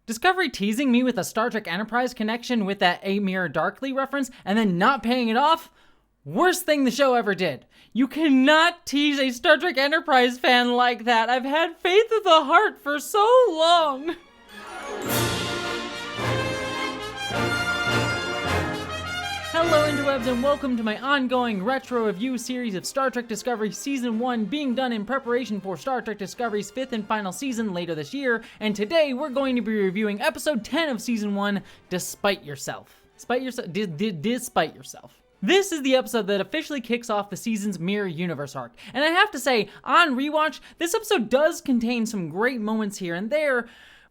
Discovery teasing me with a Star Trek Enterprise connection with that Amir Darkly reference and then not paying it off? Worst thing the show ever did. You cannot tease a Star Trek Enterprise fan like that. I've had faith of the heart for so long. Hello interwebs and welcome to my ongoing retro review series of Star Trek Discovery Season 1 being done in preparation for Star Trek Discovery's 5th and final season later this year, and today we're going to be reviewing episode 10 of Season 1, Despite Yourself. Despite Yourself. This is the episode that officially kicks off the season's Mirror Universe arc, and I have to say, on rewatch, this episode does contain some great moments here and there,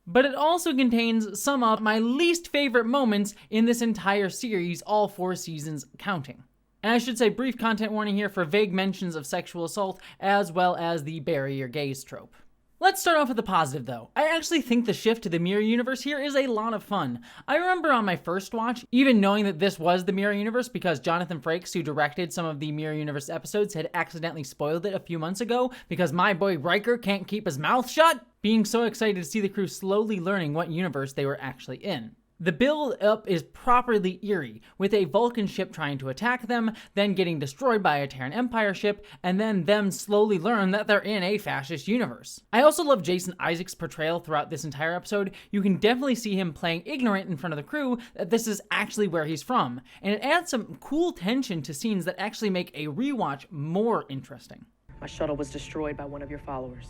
but it also contains some of my least favorite moments in this entire series, all 4 seasons counting. And I should say brief content warning here for vague mentions of sexual assault, as well as the bury your gays trope. Let's start off with the positive though. I actually think the shift to the Mirror Universe here is a lot of fun. I remember on my first watch, even knowing that this was the Mirror Universe because Jonathan Frakes, who directed some of the Mirror Universe episodes, had accidentally spoiled it a few months ago because my boy Riker can't keep his mouth shut, being so excited to see the crew slowly learning what universe they were actually in. The build-up is properly eerie, with a Vulcan ship trying to attack them, then getting destroyed by a Terran Empire ship, and then them slowly learn that they're in a fascist universe. I also love Jason Isaacs' portrayal throughout this entire episode. You can definitely see him playing ignorant in front of the crew that this is actually where he's from, and it adds some cool tension to scenes that actually make a rewatch more interesting. My shuttle was destroyed by one of your followers,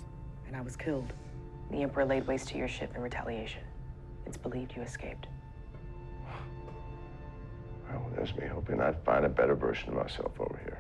and I was killed. The Emperor laid waste to your ship in retaliation. It's believed you escaped. Well, there's me hoping I'd find a better version of myself over here.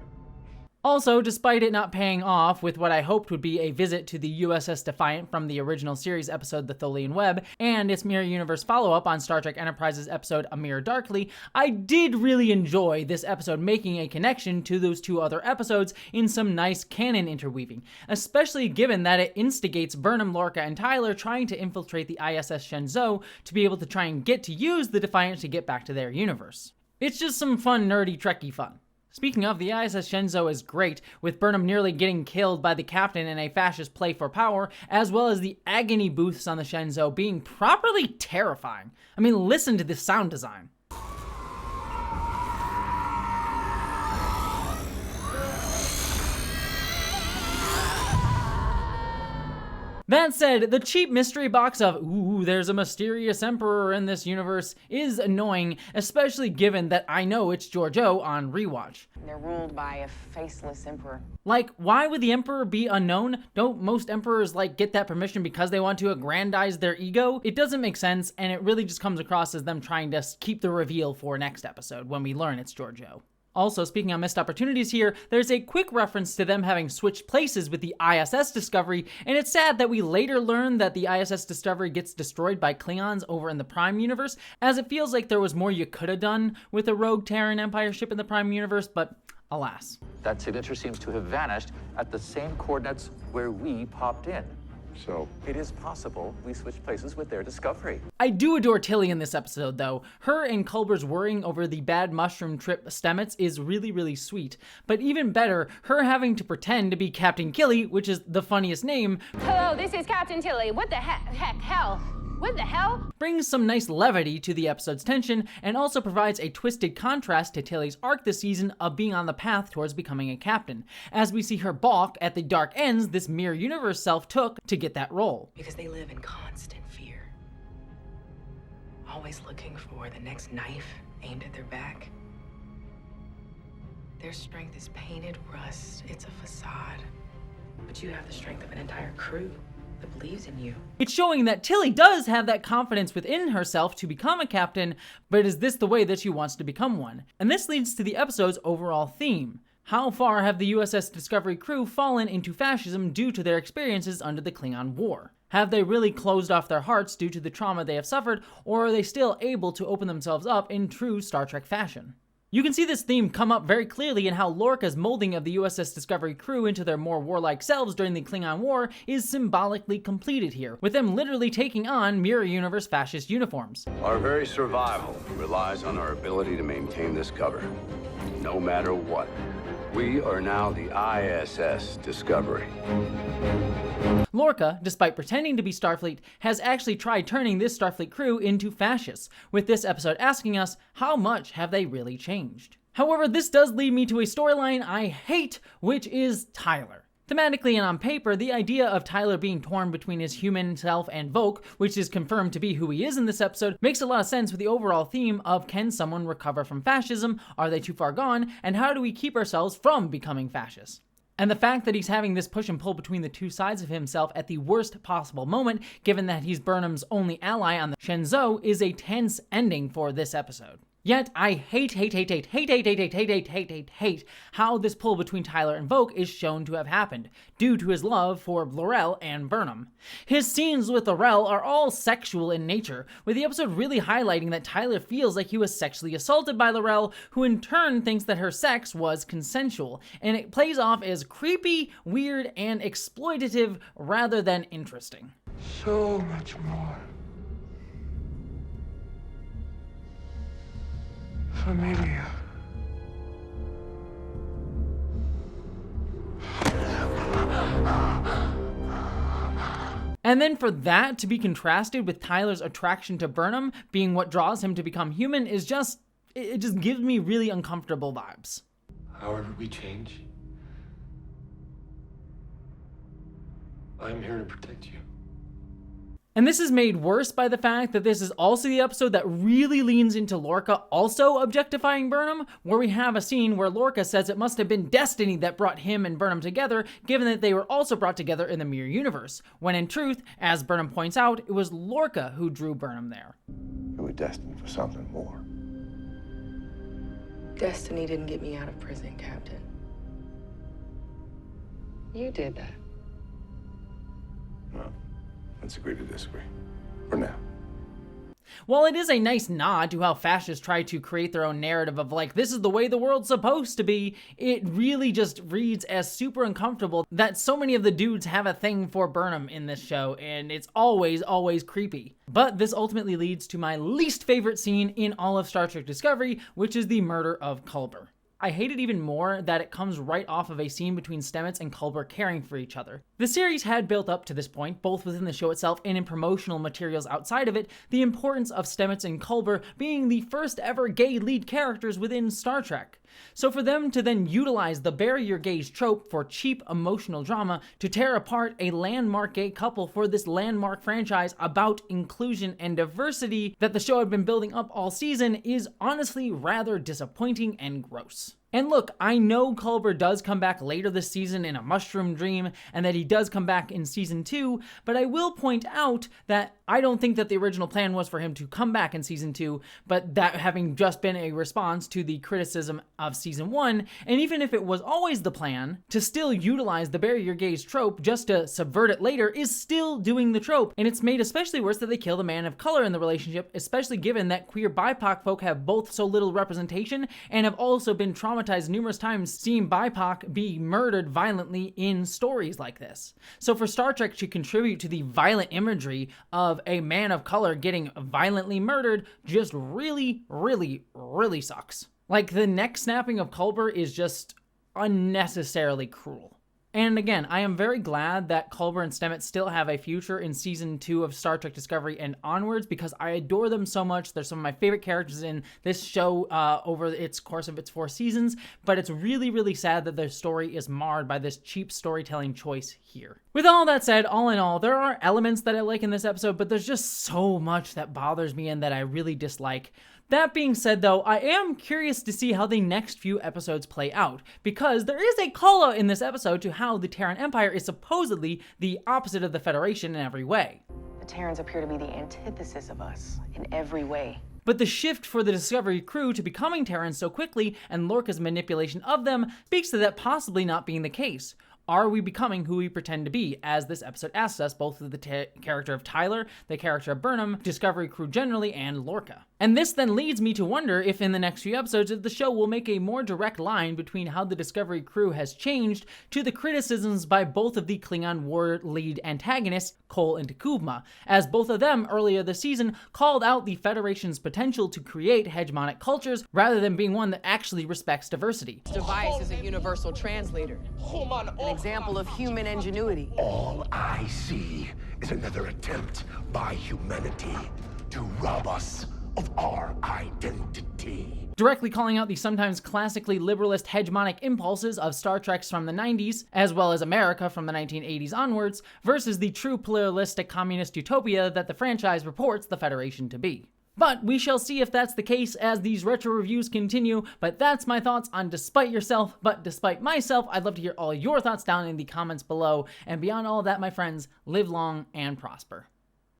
Also, despite it not paying off with what I hoped would be a visit to the USS Defiant from the original series episode The Tholian Web, and its Mirror Universe follow-up on Star Trek Enterprise's episode Amir Darkly, I did really enjoy this episode making a connection to those 2 other episodes in some nice canon interweaving, especially given that it instigates Burnham, Lorca, and Tyler trying to infiltrate the ISS Shenzhou to be able to try and get to use the Defiant to get back to their universe. It's just some fun, nerdy, Trekkie fun. Speaking of, the ISS Shenzhou is great, with Burnham nearly getting killed by the captain in a fascist play for power, as well as the agony booths on the Shenzhou being properly terrifying. I mean, listen to the sound design. That said, the cheap mystery box of, ooh, there's a mysterious emperor in this universe is annoying, especially given that I know it's Georgiou on rewatch. They're ruled by a faceless emperor. Like, why would the emperor be unknown? Don't most emperors, get that permission because they want to aggrandize their ego? It doesn't make sense, and it really just comes across as them trying to keep the reveal for next episode when we learn it's Georgiou. Also, speaking on missed opportunities here, there's a quick reference to them having switched places with the ISS Discovery, and it's sad that we later learn that the ISS Discovery gets destroyed by Klingons over in the Prime Universe, as it feels like there was more you could have done with a rogue Terran Empire ship in the Prime Universe, but alas. That signature seems to have vanished at the same coordinates where we popped in. So, It is possible we switched places with their discovery. I do adore Tilly in this episode, though. Her and Culber's worrying over the bad mushroom trip Stamets is really, really sweet. But even better, her having to pretend to be Captain Killy, which is the funniest name. Hello, this is Captain Tilly. What the hell? What the hell? Brings some nice levity to the episode's tension, and also provides a twisted contrast to Tilly's arc this season of being on the path towards becoming a captain, as we see her balk at the dark ends this Mirror Universe self took to get that role. Because they live in constant fear. Always looking for the next knife aimed at their back. Their strength is painted rust. It's a facade. But you have the strength of an entire crew that believes in you. It's showing that Tilly does have that confidence within herself to become a captain, but is this the way that she wants to become one? And this leads to the episode's overall theme. How far have the USS Discovery crew fallen into fascism due to their experiences under the Klingon War? Have they really closed off their hearts due to the trauma they have suffered, or are they still able to open themselves up in true Star Trek fashion? You can see this theme come up very clearly in how Lorca's molding of the USS Discovery crew into their more warlike selves during the Klingon War is symbolically completed here, with them literally taking on Mirror Universe fascist uniforms. Our very survival relies on our ability to maintain this cover, no matter what. We are now the ISS Discovery. Lorca, despite pretending to be Starfleet, has actually tried turning this Starfleet crew into fascists, with this episode asking us, how much have they really changed? However, this does lead me to a storyline I hate, which is Tyler. Thematically and on paper, the idea of Tyler being torn between his human self and Voq, which is confirmed to be who he is in this episode, makes a lot of sense with the overall theme of can someone recover from fascism, are they too far gone, and how do we keep ourselves from becoming fascists? And the fact that he's having this push and pull between the two sides of himself at the worst possible moment, given that he's Burnham's only ally on the Shenzhou, is a tense ending for this episode. Yet, I hate how this pull between Tyler and Voq is shown to have happened, due to his love for L'Rell and Burnham. His scenes with Earl are all sexual in nature, with the episode really highlighting that Tyler feels like he was sexually assaulted by L'Rell, who in turn thinks that her sex was consensual, and it plays off as creepy, weird, and exploitative rather than interesting. So much more. Familia. And then for that to be contrasted with Tyler's attraction to Burnham being what draws him to become human is just, it just gives me really uncomfortable vibes. However we change, I'm here to protect you. And this is made worse by the fact that this is also the episode that really leans into Lorca also objectifying Burnham, where we have a scene where Lorca says it must have been destiny that brought him and Burnham together, given that they were also brought together in the mirror universe, when in truth, as Burnham points out, it was Lorca who drew Burnham there. You were destined for something more. Destiny didn't get me out of prison, Captain. You did that. Well, let's agree to disagree. For now. While it is a nice nod to how fascists try to create their own narrative of like, this is the way the world's supposed to be, it really just reads as super uncomfortable that so many of the dudes have a thing for Burnham in this show, and it's always, always creepy. But this ultimately leads to my least favorite scene in all of Star Trek Discovery, which is the murder of Culber. I hate it even more that it comes right off of a scene between Stamets and Culber caring for each other. The series had built up to this point, both within the show itself and in promotional materials outside of it, the importance of Stamets and Culber being the first ever gay lead characters within Star Trek. So for them to then utilize the bury your gays trope for cheap emotional drama to tear apart a landmark gay couple for this landmark franchise about inclusion and diversity that the show had been building up all season is honestly rather disappointing and gross. And look, I know Culber does come back later this season in a mushroom dream, and that he does come back in season 2, but I will point out that I don't think that the original plan was for him to come back in season 2, but that having just been a response to the criticism of season 1, and even if it was always the plan, to still utilize the bury your gays trope just to subvert it later is still doing the trope, and it's made especially worse that they kill the man of color in the relationship, especially given that queer BIPOC folk have both so little representation and have also been traumatized numerous times seeing BIPOC be murdered violently in stories like this. So for Star Trek to contribute to the violent imagery of a man of color getting violently murdered just really, really, really sucks. Like, the neck snapping of Culber is just unnecessarily cruel. And again, I am very glad that Culber and Stamets still have a future in season 2 of Star Trek Discovery and onwards, because I adore them so much. They're some of my favorite characters in this show over its course of its 4 seasons, but it's really, really sad that their story is marred by this cheap storytelling choice here. With all that said, all in all, there are elements that I like in this episode, but there's just so much that bothers me and that I really dislike. That being said, though, I am curious to see how the next few episodes play out, because there is a call-out in this episode to how the Terran Empire is supposedly the opposite of the Federation in every way. The Terrans appear to be the antithesis of us in every way. But the shift for the Discovery crew to becoming Terrans so quickly, and Lorca's manipulation of them, speaks to that possibly not being the case. Are we becoming who we pretend to be, as this episode asks us, both with the character of Tyler, the character of Burnham, Discovery crew generally, and Lorca? And this then leads me to wonder if in the next few episodes the show will make a more direct line between how the Discovery crew has changed to the criticisms by both of the Klingon war lead antagonists, Cole and T'Kuvma, as both of them earlier this season called out the Federation's potential to create hegemonic cultures rather than being one that actually respects diversity. This device is a universal translator, an example of human ingenuity. All I see is another attempt by humanity to rob us of our identity. Directly calling out the sometimes classically liberalist hegemonic impulses of Star Treks from the 90s, as well as America from the 1980s onwards, versus the true pluralistic communist utopia that the franchise purports the Federation to be. But we shall see if that's the case as these retro reviews continue, but that's my thoughts on Despite Yourself, but despite myself, I'd love to hear all your thoughts down in the comments below, and beyond all of that, my friends, live long and prosper.